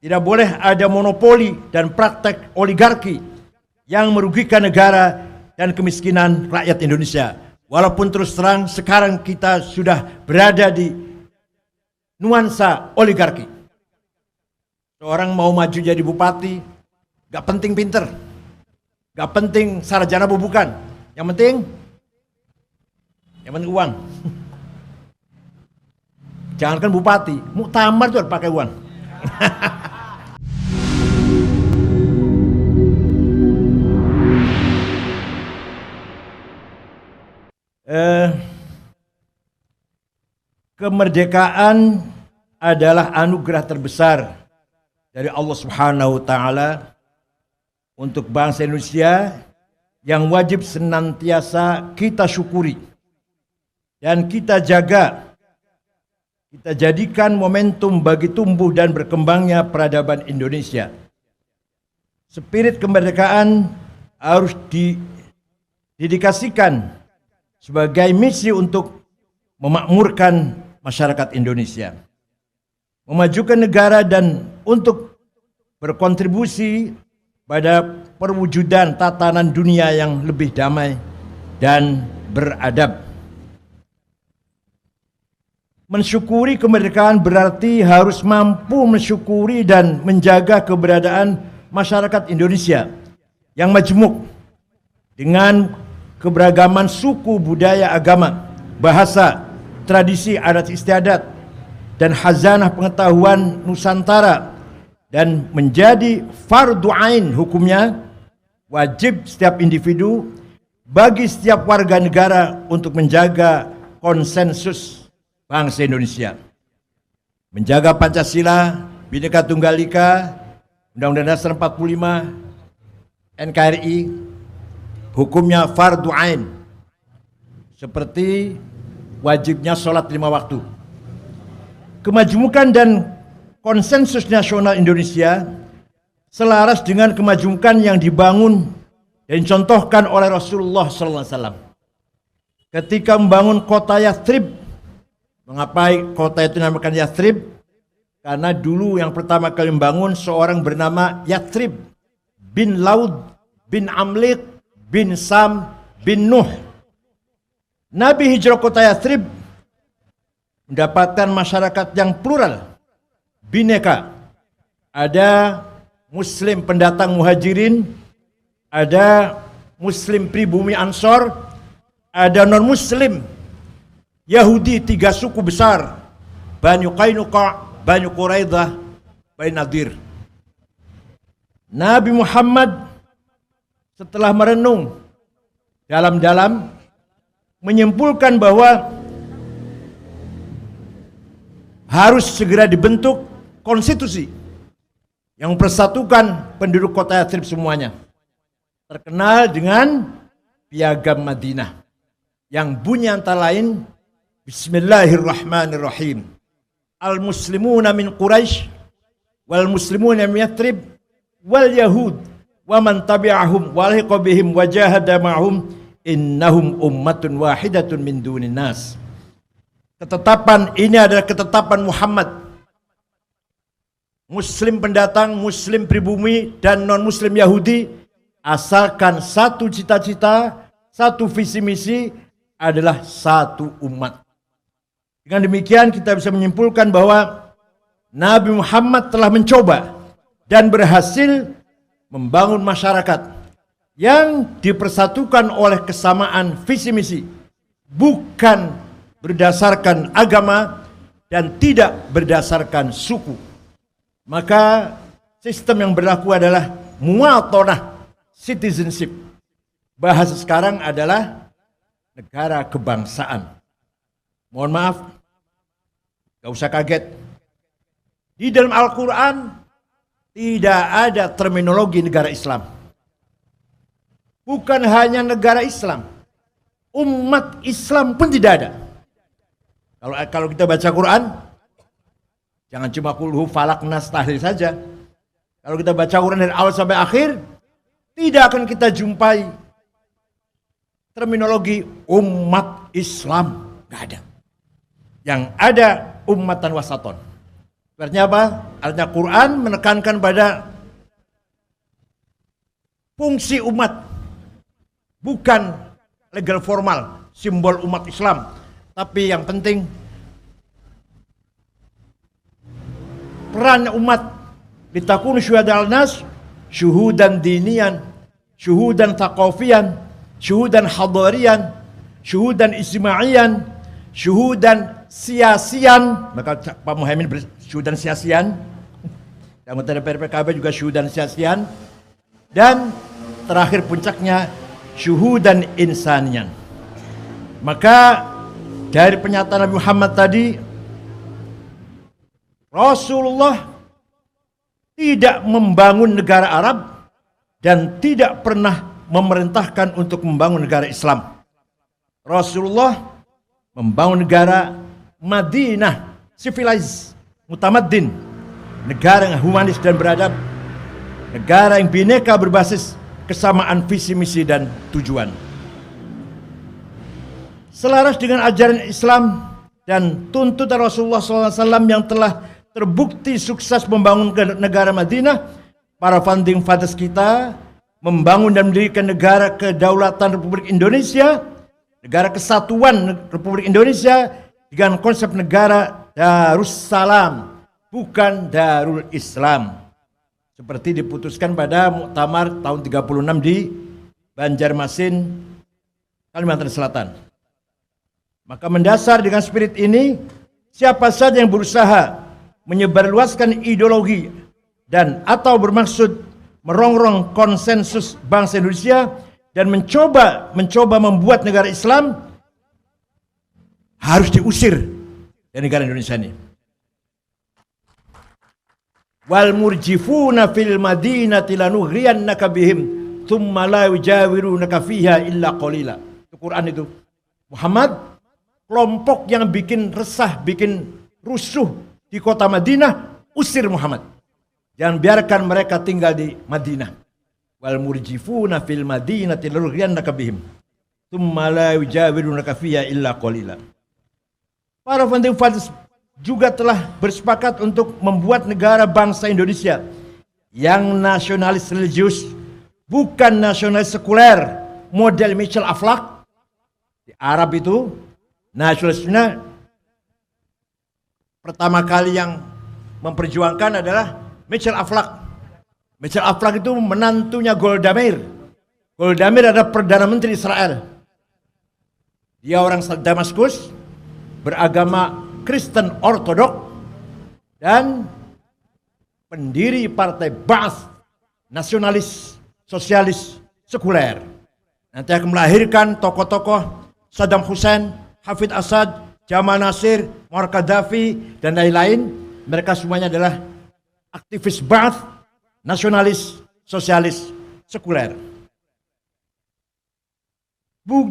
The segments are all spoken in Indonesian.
Tidak boleh ada monopoli dan praktek oligarki yang merugikan negara dan kemiskinan rakyat Indonesia. Walaupun terus terang sekarang kita sudah berada di nuansa oligarki. Seorang mau maju jadi bupati, gak penting pinter, gak penting sarjana bukan, yang penting uang. Jangankan bupati, muktamar tuh pakai uang. Kemerdekaan adalah anugerah terbesar dari Allah Subhanahu wa Ta'ala untuk bangsa Indonesia yang wajib senantiasa kita syukuri dan kita jaga. Kita jadikan momentum bagi tumbuh dan berkembangnya peradaban Indonesia. Spirit kemerdekaan harus didedikasikan sebagai misi untuk memakmurkan masyarakat Indonesia, memajukan negara dan untuk berkontribusi pada perwujudan tatanan dunia yang lebih damai dan beradab. Mensyukuri kemerdekaan berarti harus mampu mensyukuri dan menjaga keberadaan masyarakat Indonesia yang majemuk dengan keberagaman suku, budaya, agama, bahasa, tradisi, adat istiadat, dan khazanah pengetahuan Nusantara, dan menjadi fardhu ain hukumnya wajib setiap individu bagi setiap warga negara untuk menjaga konsensus bangsa Indonesia, menjaga Pancasila, Bhinneka Tunggal Ika, Undang-Undang Dasar 45, NKRI, hukumnya fardhu ain, seperti wajibnya sholat 5 waktu. Kemajemukan dan konsensus nasional Indonesia selaras dengan kemajemukan yang dibangun dan dicontohkan oleh Rasulullah SAW. Ketika membangun kota Yathrib. Mengapa kota itu dinamakan Yathrib? Karena dulu yang pertama kali membangun seorang bernama Yathrib bin Laud bin Amlik bin Sam bin Nuh. Nabi hijrah kota Yathrib mendapatkan masyarakat yang plural, bineka. Ada Muslim pendatang muhajirin, ada Muslim pribumi Ansor, ada non-Muslim Yahudi 3 suku besar, Bani Qainuqa, Bani Quraidah, Bani Nadir. Nabi Muhammad setelah merenung dalam-dalam menyimpulkan bahwa harus segera dibentuk konstitusi yang mempersatukan penduduk kota Yathrib semuanya. Terkenal dengan Piagam Madinah yang bunyi antara lain Bismillahirrahmanirrahim. Al-muslimuna min Quraisy wal muslimuna min Yathrib wal yahud wa man tabi'ahum wa lahiqa bihim wa jahada ma'hum innahum ummatun wahidatun min dunin nas. Ketetapan ini adalah ketetapan Muhammad. Muslim pendatang, Muslim pribumi dan non-Muslim Yahudi asalkan satu cita-cita, satu visi misi adalah satu umat. Dengan demikian kita bisa menyimpulkan bahwa Nabi Muhammad telah mencoba dan berhasil membangun masyarakat yang dipersatukan oleh kesamaan visi misi, bukan berdasarkan agama dan tidak berdasarkan suku. Maka sistem yang berlaku adalah muwatonah, citizenship. Bahasa sekarang adalah negara kebangsaan. Mohon maaf, gak usah kaget. Di dalam Al-Quran tidak ada terminologi negara Islam. Bukan hanya negara Islam, umat Islam pun tidak ada. Kalau kita baca Quran, jangan cuma kulhu, falak, nas, tahlil saja. Kalau kita baca Quran dari awal sampai akhir, tidak akan kita jumpai terminologi umat Islam. Gak ada. Yang ada ummatan wasaton. Artinya apa? Artinya Quran menekankan pada fungsi umat, bukan legal formal, simbol umat Islam. Tapi yang penting peran umat litakunu syuhada al-nas syuhudan dinian, syuhudan thaqafiyan, syuhudan hadarian, syuhudan ijtimaiyan, syuhudan siasian. Maka Pak Muhaimin syuhudan siasian, anggota DPR PKB juga syuhudan siasian, dan terakhir puncaknya syuhudan insanian. Maka dari pernyataan Nabi Muhammad tadi, Rasulullah tidak membangun negara Arab dan tidak pernah memerintahkan untuk membangun negara Islam. Rasulullah membangun negara Madinah, civilized, mutamaddin, negara yang humanis dan beradab, negara yang bineka berbasis kesamaan visi misi dan tujuan. Selaras dengan ajaran Islam dan tuntutan Rasulullah SAW yang telah terbukti sukses membangun negara Madinah, para founding fathers kita membangun dan mendirikan negara kedaulatan Republik Indonesia, negara kesatuan Republik Indonesia dengan konsep negara Darussalam, bukan Darul Islam, seperti diputuskan pada Muktamar tahun 36 di Banjarmasin, Kalimantan Selatan. Maka mendasar dengan spirit ini, siapa saja yang berusaha menyebarluaskan ideologi dan atau bermaksud merongrong konsensus bangsa Indonesia dan mencoba membuat negara Islam, harus diusir dari negara Indonesia ini. Wal murjifuna fil madinati lanuhriyannaka bihim thumma la yujawirunaka fiha illa qalila. Itu Quran itu. Muhammad, kelompok yang bikin resah, bikin rusuh di kota Madinah, usir Muhammad. Jangan biarkan mereka tinggal di Madinah. Wal murjifuna fil madinati lanuhriyannaka bihim thumma la yujawirunaka fiha illa qalila. Para founding fathers juga telah bersepakat untuk membuat negara bangsa Indonesia yang nasionalis religius, bukan nasionalis sekuler model Michel Aflaq. Di Arab itu nasionalisnya pertama kali yang memperjuangkan adalah Michel Aflaq. Michel Aflaq itu menantunya Golda Meir. Golda Meir adalah Perdana Menteri Israel. Dia orang Damaskus, beragama Kristen Ortodok, dan pendiri partai Ba'ath, nasionalis, sosialis, sekuler. Nanti akan melahirkan tokoh-tokoh Saddam Hussein, Hafid Assad, Jamal Nasir, Muammar Gaddafi, dan lain-lain. Mereka semuanya adalah aktivis Ba'ath, nasionalis, sosialis, sekuler.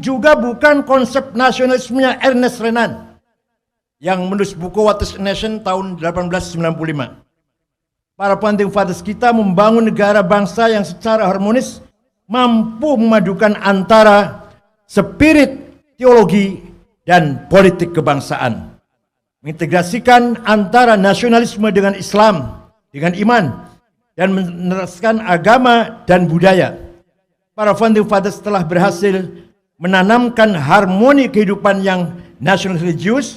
Juga bukan konsep nasionalismenya Ernest Renan yang menulis buku What is a Nation tahun 1895. Para founding fathers kita membangun negara bangsa yang secara harmonis mampu memadukan antara spirit teologi dan politik kebangsaan, mengintegrasikan antara nasionalisme dengan Islam, dengan iman, dan meneruskan agama dan budaya. Para founding fathers telah berhasil menanamkan harmoni kehidupan yang nasionalis religius.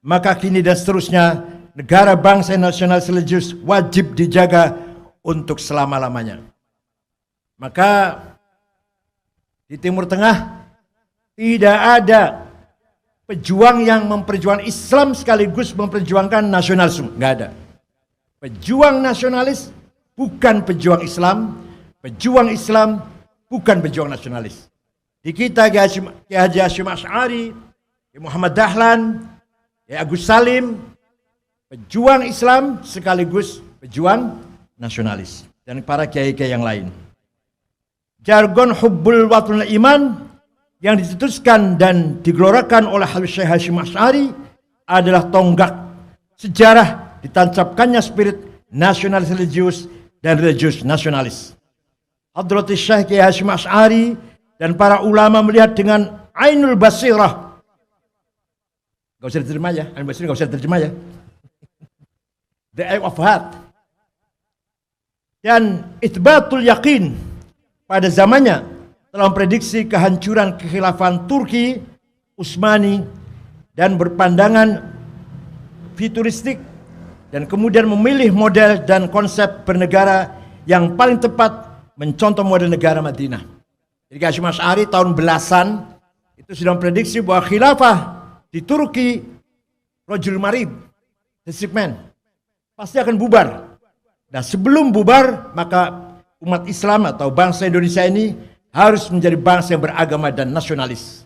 Maka kini dan seterusnya negara bangsa nasional religius wajib dijaga untuk selama-lamanya. Maka di Timur Tengah tidak ada pejuang yang memperjuangkan Islam sekaligus memperjuangkan nasionalisme. Nggak ada. Pejuang nasionalis bukan pejuang Islam, pejuang Islam bukan pejuang nasionalis. Di kita Kiai Haji Hasyim Asy'ari, Muhammad Dahlan, Agus Salim, pejuang Islam sekaligus pejuang nasionalis, dan para kiai-kiai yang lain. Jargon hubbul watanul iman yang dicetuskan dan digelorakan oleh Syekh Hasyim Asy'ari adalah tonggak sejarah ditancapkannya spirit nasionalis religius dan religius nasionalis. Hadratus Syekh Kiai Hasyim Asy'ari dan para ulama melihat dengan ainul basirah. Gak usah diterjemah ya, ainul basirah gak usah diterjemah ya. the act of heart. Dan itsbatul yakin pada zamannya telah memprediksi kehancuran kekhilafan Turki Utsmani dan berpandangan futuristik, dan kemudian memilih model dan konsep bernegara yang paling tepat mencontoh model negara Madinah. Jadi Hasyim Asy'ari tahun belasan itu sudah memprediksi bahwa khilafah di Turki Rajul Marib, the sick man, pasti akan bubar. Nah, sebelum bubar, maka umat Islam atau bangsa Indonesia ini harus menjadi bangsa yang beragama dan nasionalis.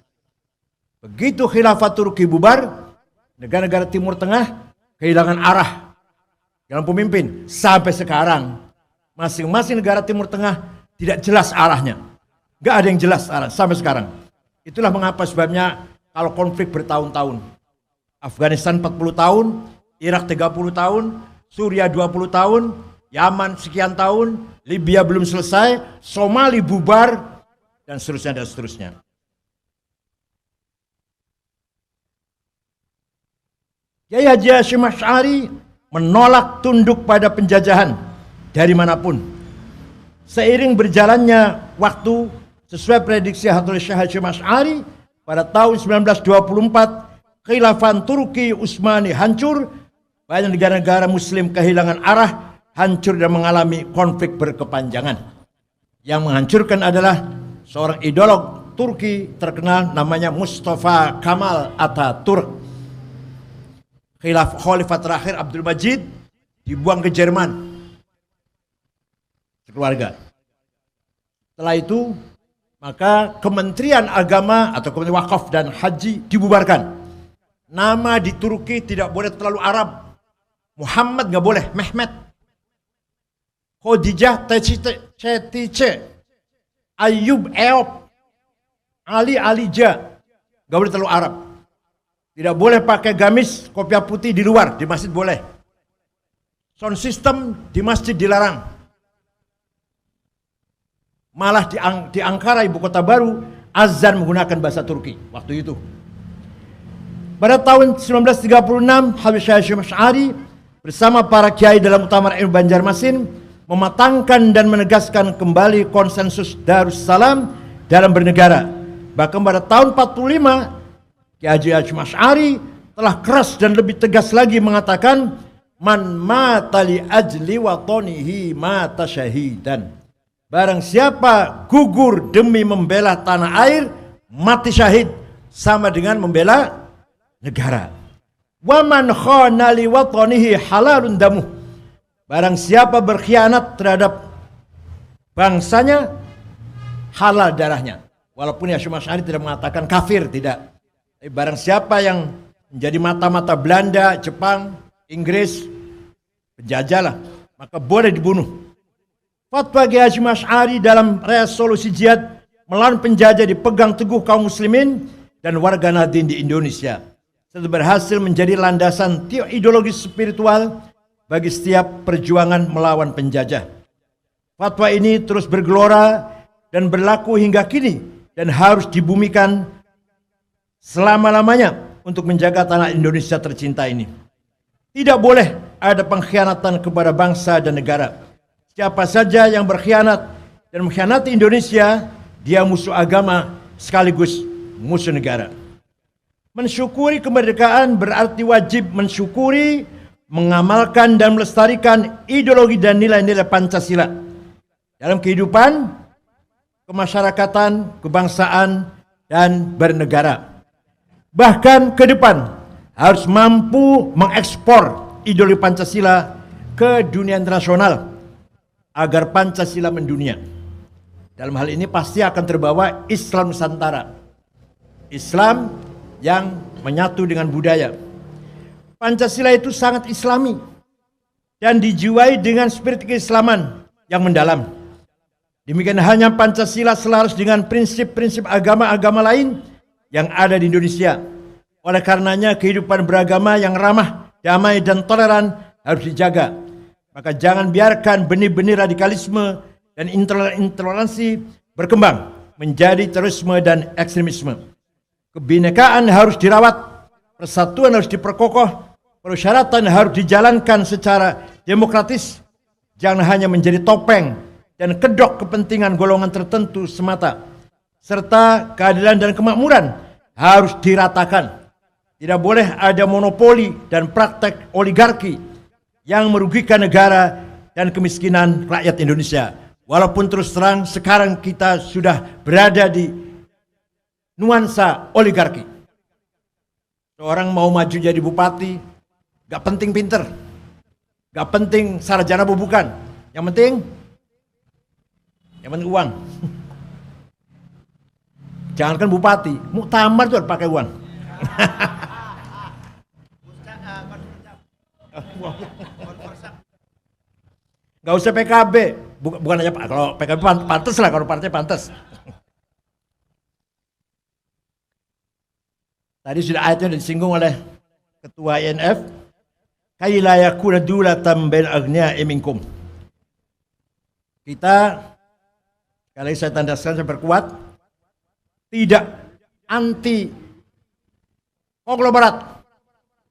Begitu khilafah Turki bubar, negara-negara Timur Tengah kehilangan arah dalam pemimpin. Sampai sekarang, masing-masing negara Timur Tengah tidak jelas arahnya. Gak ada yang jelas arah sampai sekarang. Itulah mengapa sebabnya kalau konflik bertahun-tahun. Afghanistan 40 tahun, Irak 30 tahun, Suriah 20 tahun, Yaman sekian tahun, Libya belum selesai, Somali bubar, dan seterusnya dan seterusnya. Kiai Haji Hasyim Asy'ari menolak tunduk pada penjajahan dari manapun. Seiring berjalannya waktu, sesuai prediksi Hadrah Syekh Hasyim Asy'ari, pada tahun 1924 khilafah Turki Utsmani hancur, banyak negara-negara muslim kehilangan arah, hancur dan mengalami konflik berkepanjangan. Yang menghancurkan adalah seorang ideolog Turki terkenal namanya Mustafa Kemal Atatürk. Khalifah terakhir Abdul Majid dibuang ke Jerman keluarga. Setelah itu maka Kementerian Agama atau Kementerian Wakaf dan Haji dibubarkan. Nama di Turki tidak boleh terlalu Arab. Muhammad nggak boleh, Mehmet. Khadijah, Cetice, Ayub, Eop, Ali, Alija, nggak boleh terlalu Arab. Tidak boleh pakai gamis, kopiah putih di luar, di masjid boleh. Sound system di masjid dilarang. Malah di Ankara, ibu kota baru, azan menggunakan bahasa Turki waktu itu. Pada tahun 1936, Habib Hasyim Asy'ari bersama para kiai dalam Muktamar Ilmu Banjarmasin mematangkan dan menegaskan kembali konsensus Darussalam dalam bernegara. Bahkan pada tahun 45, Kiai Haji Hasyim Asy'ari telah keras dan lebih tegas lagi mengatakan, man mata li ajli watonihi mata syahidan. Barang siapa gugur demi membela tanah air, mati syahid sama dengan membela negara. Wa man khana li watonihi halalun damuh. Barang siapa berkhianat terhadap bangsanya, halal darahnya. Walaupun Hasyim Asy'ari tidak mengatakan kafir, tidak. Tapi barang siapa yang menjadi mata-mata Belanda, Jepang, Inggris, penjajah lah, maka boleh dibunuh. Fatwa Kiai Hasyim Asy'ari dalam resolusi jihad melawan penjajah dipegang teguh kaum muslimin dan warga Nahdien di Indonesia, serta berhasil menjadi landasan ideologis spiritual bagi setiap perjuangan melawan penjajah. Fatwa ini terus bergelora dan berlaku hingga kini dan harus dibumikan selama-lamanya untuk menjaga tanah Indonesia tercinta ini. Tidak boleh ada pengkhianatan kepada bangsa dan negara. Siapa saja yang berkhianat dan mengkhianati Indonesia, dia musuh agama sekaligus musuh negara. Mensyukuri kemerdekaan berarti wajib mensyukuri, mengamalkan dan melestarikan ideologi dan nilai-nilai Pancasila dalam kehidupan, kemasyarakatan, kebangsaan, dan bernegara. Bahkan ke depan harus mampu mengekspor ideologi Pancasila ke dunia internasional agar Pancasila mendunia. Dalam hal ini pasti akan terbawa Islam Nusantara, Islam yang menyatu dengan budaya. Pancasila itu sangat islami dan dijiwai dengan spirit keislaman yang mendalam. Demikian hanya Pancasila selaras dengan prinsip-prinsip agama-agama lain yang ada di Indonesia. Oleh karenanya kehidupan beragama yang ramah, damai dan toleran harus dijaga. Maka jangan biarkan benih-benih radikalisme dan intoleransi berkembang menjadi terorisme dan ekstremisme. Kebinekaan harus dirawat, persatuan harus diperkokoh, persyaratan harus dijalankan secara demokratis, jangan hanya menjadi topeng dan kedok kepentingan golongan tertentu semata, serta keadilan dan kemakmuran harus diratakan. Tidak boleh ada monopoli dan praktek oligarki yang merugikan negara dan kemiskinan rakyat Indonesia. Walaupun terus terang sekarang kita sudah berada di nuansa oligarki. Seorang mau maju jadi bupati, gak penting pinter, gak penting sarjana bukan, yang penting uang. Jangankan bupati, muktamar tuh pakai uang. Gak usah PKB, bukan aja kalau PKB pantas lah, kalau partai pantas. Tadi sudah ayatnya disinggung oleh Ketua INF, kai la yakuna dulatan bain aghniya'i minkum. Kita, sekali saya tandaskan, saya perkuat, tidak anti konglomerat,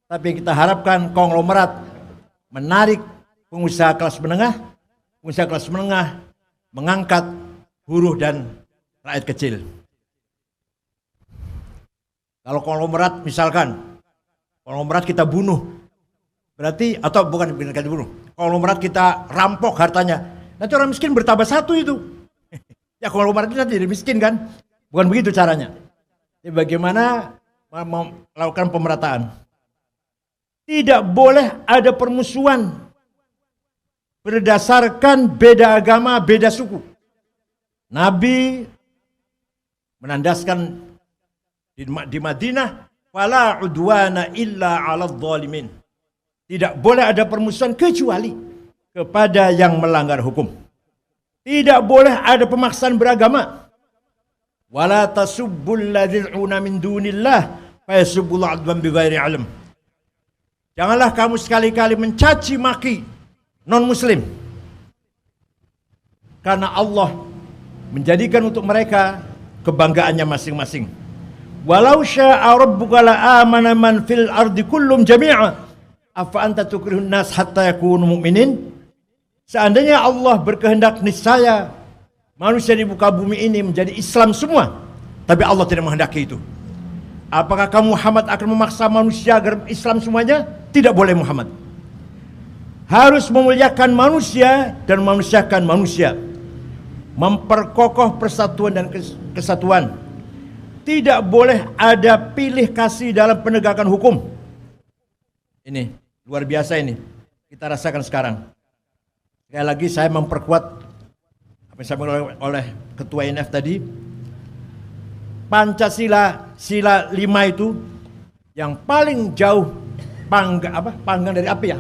tapi kita harapkan konglomerat menarik pengusaha kelas menengah mengangkat buruh dan rakyat kecil. Kalau konglomerat misalkan, konglomerat kita bunuh, berarti, atau bukan kita bunuh, konglomerat kita rampok hartanya, nanti orang miskin bertambah satu itu. Ya konglomerat itu nanti jadi miskin kan? Bukan begitu caranya. Jadi bagaimana melakukan pemerataan? Tidak boleh ada permusuhan berdasarkan beda agama, beda suku. Nabi menandaskan di Madinah, fala udwana illa 'alal zalimin. Tidak boleh ada permusuhan kecuali kepada yang melanggar hukum. Tidak boleh ada pemaksaan beragama. Wala tasubbul ladzina min dunillah fa yasubbul 'adwan bighairi 'ilm. Janganlah kamu sekali-kali mencaci maki non-muslim, karena Allah menjadikan untuk mereka kebanggaannya masing-masing. Walau syaa rabbuka la amana man fil ardi kullum jami'a afa anta tukrihun nas hatta yakunu mu'minin. Seandainya Allah berkehendak, niscaya manusia di muka bumi ini menjadi Islam semua, tapi Allah tidak menghendaki itu. Apakah kamu Muhammad akan memaksa manusia agar Islam semuanya? Tidak boleh. Muhammad harus memuliakan manusia dan memanusiakan manusia, memperkokoh persatuan dan kesatuan. Tidak boleh ada pilih kasih dalam penegakan hukum. Ini luar biasa, ini kita rasakan sekarang. Sekali lagi saya memperkuat apa yang disampaikan oleh Ketua INF tadi. Pancasila, sila 5 itu yang paling jauh panggang dari api ya.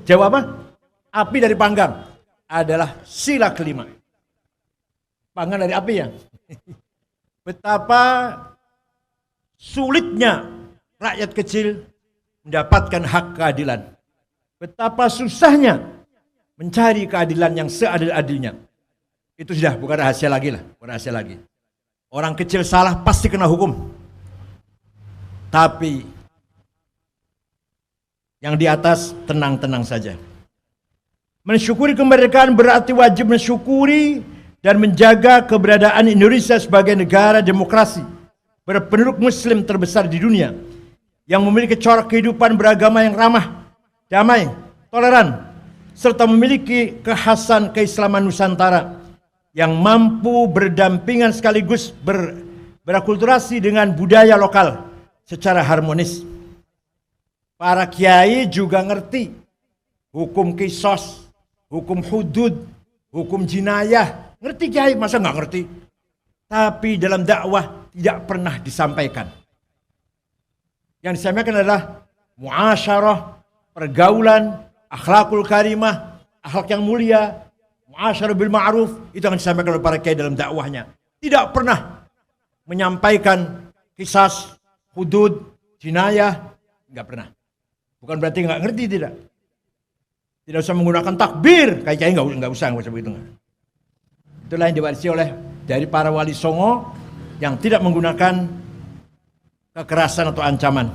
Jauh apa? Api dari panggang adalah sila kelima. Panggang dari api ya. Betapa sulitnya rakyat kecil mendapatkan hak keadilan. Betapa susahnya mencari keadilan yang seadil-adilnya. Itu sudah bukan rahasia lagi lah, bukan rahasia lagi. Orang kecil salah pasti kena hukum. Tapi yang di atas tenang-tenang saja. Mensyukuri kemerdekaan berarti wajib mensyukuri dan menjaga keberadaan Indonesia sebagai negara demokrasi berpenduduk muslim terbesar di dunia, yang memiliki corak kehidupan beragama yang ramah, damai, toleran, serta memiliki kekhasan keislaman Nusantara yang mampu berdampingan sekaligus berakulturasi dengan budaya lokal secara harmonis. Para kiai juga ngerti hukum qisas, hukum hudud, hukum jinayah. Ngerti kiai, masa nggak ngerti? Tapi dalam dakwah tidak pernah disampaikan. Yang disampaikan adalah muasyarah, pergaulan, akhlakul karimah, akhlak yang mulia, muasyarah bil ma'ruf, itu yang disampaikan oleh para kiai dalam dakwahnya. Tidak pernah menyampaikan qisas, hudud, jinayah, nggak pernah. Bukan berarti nggak ngerti, tidak. Tidak usah menggunakan takbir, kayak kiai nggak usah begitu. Itulah yang diwarisi oleh dari para wali songo yang tidak menggunakan kekerasan atau ancaman.